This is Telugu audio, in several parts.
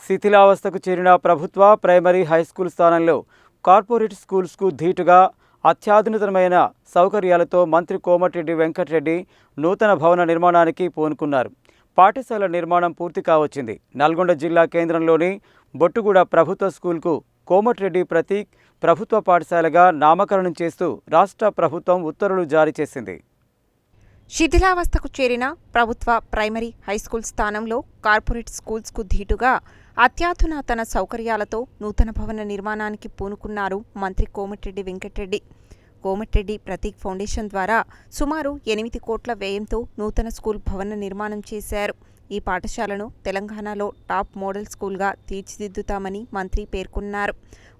శిథిలావస్థకు చేరిన ప్రభుత్వ ప్రైమరీ హైస్కూల్ స్థానంలో కార్పొరేట్ స్కూల్స్కు ధీటుగా అత్యాధునితమైన సౌకర్యాలతో మంత్రి కోమటిరెడ్డి వెంకటరెడ్డి నూతన భవన నిర్మాణానికి పూనుకున్నారు. పాఠశాల నిర్మాణం పూర్తి కావచ్చింది. నల్గొండ జిల్లా కేంద్రంలోని బొట్టుగూడ ప్రభుత్వ స్కూల్కు కోమటిరెడ్డి ప్రతీక్ ప్రభుత్వ పాఠశాలగా నామకరణం చేస్తూ రాష్ట్ర ప్రభుత్వం ఉత్తర్వులు జారీ చేసింది. శిథిలావస్థకు చేరిన ప్రభుత్వ ప్రైమరీ హైస్కూల్ స్థానంలో కార్పొరేట్ స్కూల్స్కు ధీటుగా అత్యాధునాతన సౌకర్యాలతో నూతన భవన నిర్మాణానికి పూనుకున్నారు మంత్రి కోమటిరెడ్డి వెంకటరెడ్డి. కోమటిరెడ్డి ప్రతీక్ ఫౌండేషన్ ద్వారా సుమారు 8 కోట్ల వ్యయంతో నూతన స్కూల్ భవన నిర్మాణం చేశారు. ఈ పాఠశాలను తెలంగాణలో టాప్ మోడల్ స్కూల్గా తీర్చిదిద్దుతామని మంత్రి పేర్కొన్నారు.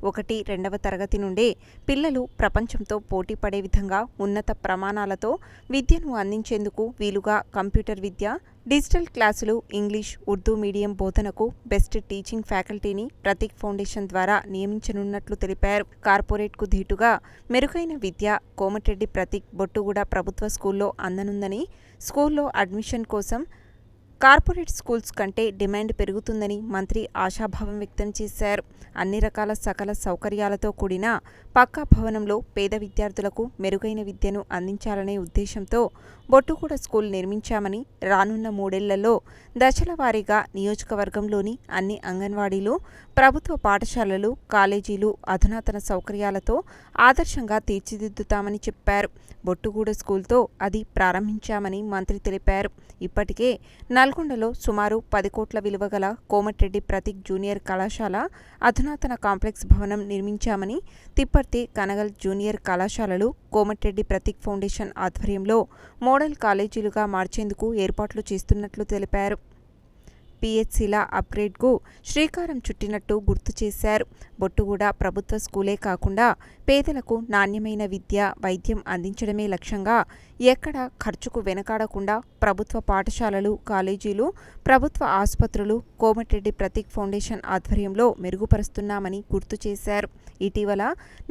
1-2వ తరగతి నుండే పిల్లలు ప్రపంచంతో పోటీ పడే విధంగా ఉన్నత ప్రమాణాలతో విద్యను అందించేందుకు వీలుగా కంప్యూటర్ విద్య, డిజిటల్ క్లాసులు, ఇంగ్లీష్, ఉర్దూ మీడియం బోధనకు బెస్ట్ టీచింగ్ ఫ్యాకల్టీని ప్రతీక్ ఫౌండేషన్ ద్వారా నియమించనున్నట్లు తెలిపారు. కార్పొరేట్కు ధీటుగా మెరుగైన విద్య కోమటిరెడ్డి ప్రతీక్ బొట్టుగూడ ప్రభుత్వ స్కూల్లో అందనుందని, స్కూల్లో అడ్మిషన్ కోసం కార్పొరేట్ స్కూల్స్ కంటే డిమాండ్ పెరుగుతుందని మంత్రి ఆశాభావం వ్యక్తం చేశారు. అన్ని రకాల సకల సౌకర్యాలతో కూడిన పక్కా భవనంలో పేద విద్యార్థులకు మెరుగైన విద్యను అందించాలనే ఉద్దేశంతో బొట్టుగూడ స్కూల్ నిర్మించామని, రానున్న 3 ఏళ్లలో దశల వారీగా నియోజకవర్గంలోని అన్ని అంగన్వాడీలు, ప్రభుత్వ పాఠశాలలు, కాలేజీలు అధునాతన సౌకర్యాలతో ఆదర్శంగా తీర్చిదిద్దుతామని చెప్పారు. బొట్టుగూడ స్కూల్తో అది ప్రారంభించామని మంత్రి తెలిపారు. ఇప్పటికే నల్గొండలో సుమారు 10 కోట్ల విలువ గల కోమటిరెడ్డి ప్రతీక్ జూనియర్ కళాశాల అధునాతన కాంప్లెక్స్ భవనం నిర్మించామని, తిప్పర్తి, కనగల్ జూనియర్ కళాశాలలు కోమటిరెడ్డి ప్రతీక్ ఫౌండేషన్ ఆధ్వర్యంలో మోడల్ కాలేజీలుగా మార్చేందుకు ఏర్పాట్లు చేస్తున్నట్లు తెలిపారు. పిహెచ్సిల అప్గ్రేడ్కు శ్రీకారం చుట్టినట్టు గుర్తు చేశారు. బొట్టుగూడ ప్రభుత్వ స్కూలే కాకుండా పేదలకు నాణ్యమైన విద్య, వైద్యం అందించడమే లక్ష్యంగా ఎక్కడ ఖర్చుకు వెనకాడకుండా ప్రభుత్వ పాఠశాలలు, కాలేజీలు, ప్రభుత్వ ఆసుపత్రులు కోమటిరెడ్డి ప్రతీక్ ఫౌండేషన్ ఆధ్వర్యంలో మెరుగుపరుస్తున్నామని గుర్తు చేశారు. ఇటీవల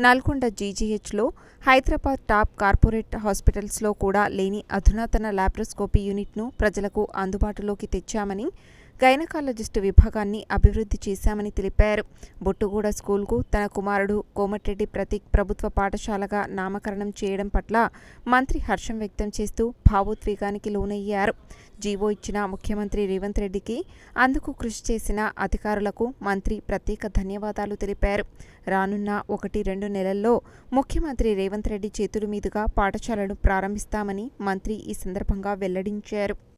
నల్గొండ జీజీహెచ్లో, హైదరాబాద్ టాప్ కార్పొరేట్ హాస్పిటల్స్లో కూడా లేని అధునాతన లాప్రోస్కోపీ యూనిట్ను ప్రజలకు అందుబాటులోకి తెచ్చామని, గైనకాలజిస్టు విభాగాన్ని అభివృద్ధి చేశామని తెలిపారు. బొట్టుగూడ స్కూల్కు తన కుమారుడు కోమటిరెడ్డి ప్రతీక్ ప్రభుత్వ పాఠశాలగా నామకరణం చేయడం పట్ల మంత్రి హర్షం వ్యక్తం చేస్తూ భావోద్వేగానికి లోనయ్యారు. జీవో ఇచ్చిన ముఖ్యమంత్రి రేవంత్ రెడ్డికి, అందుకు కృషి చేసిన అధికారులకు మంత్రి ప్రత్యేక ధన్యవాదాలు తెలిపారు. రానున్న 1-2 నెలల్లో ముఖ్యమంత్రి రేవంత్ రెడ్డి చేతుల మీదుగా పాఠశాలను ప్రారంభిస్తామని మంత్రి ఈ సందర్భంగా వెల్లడించారు.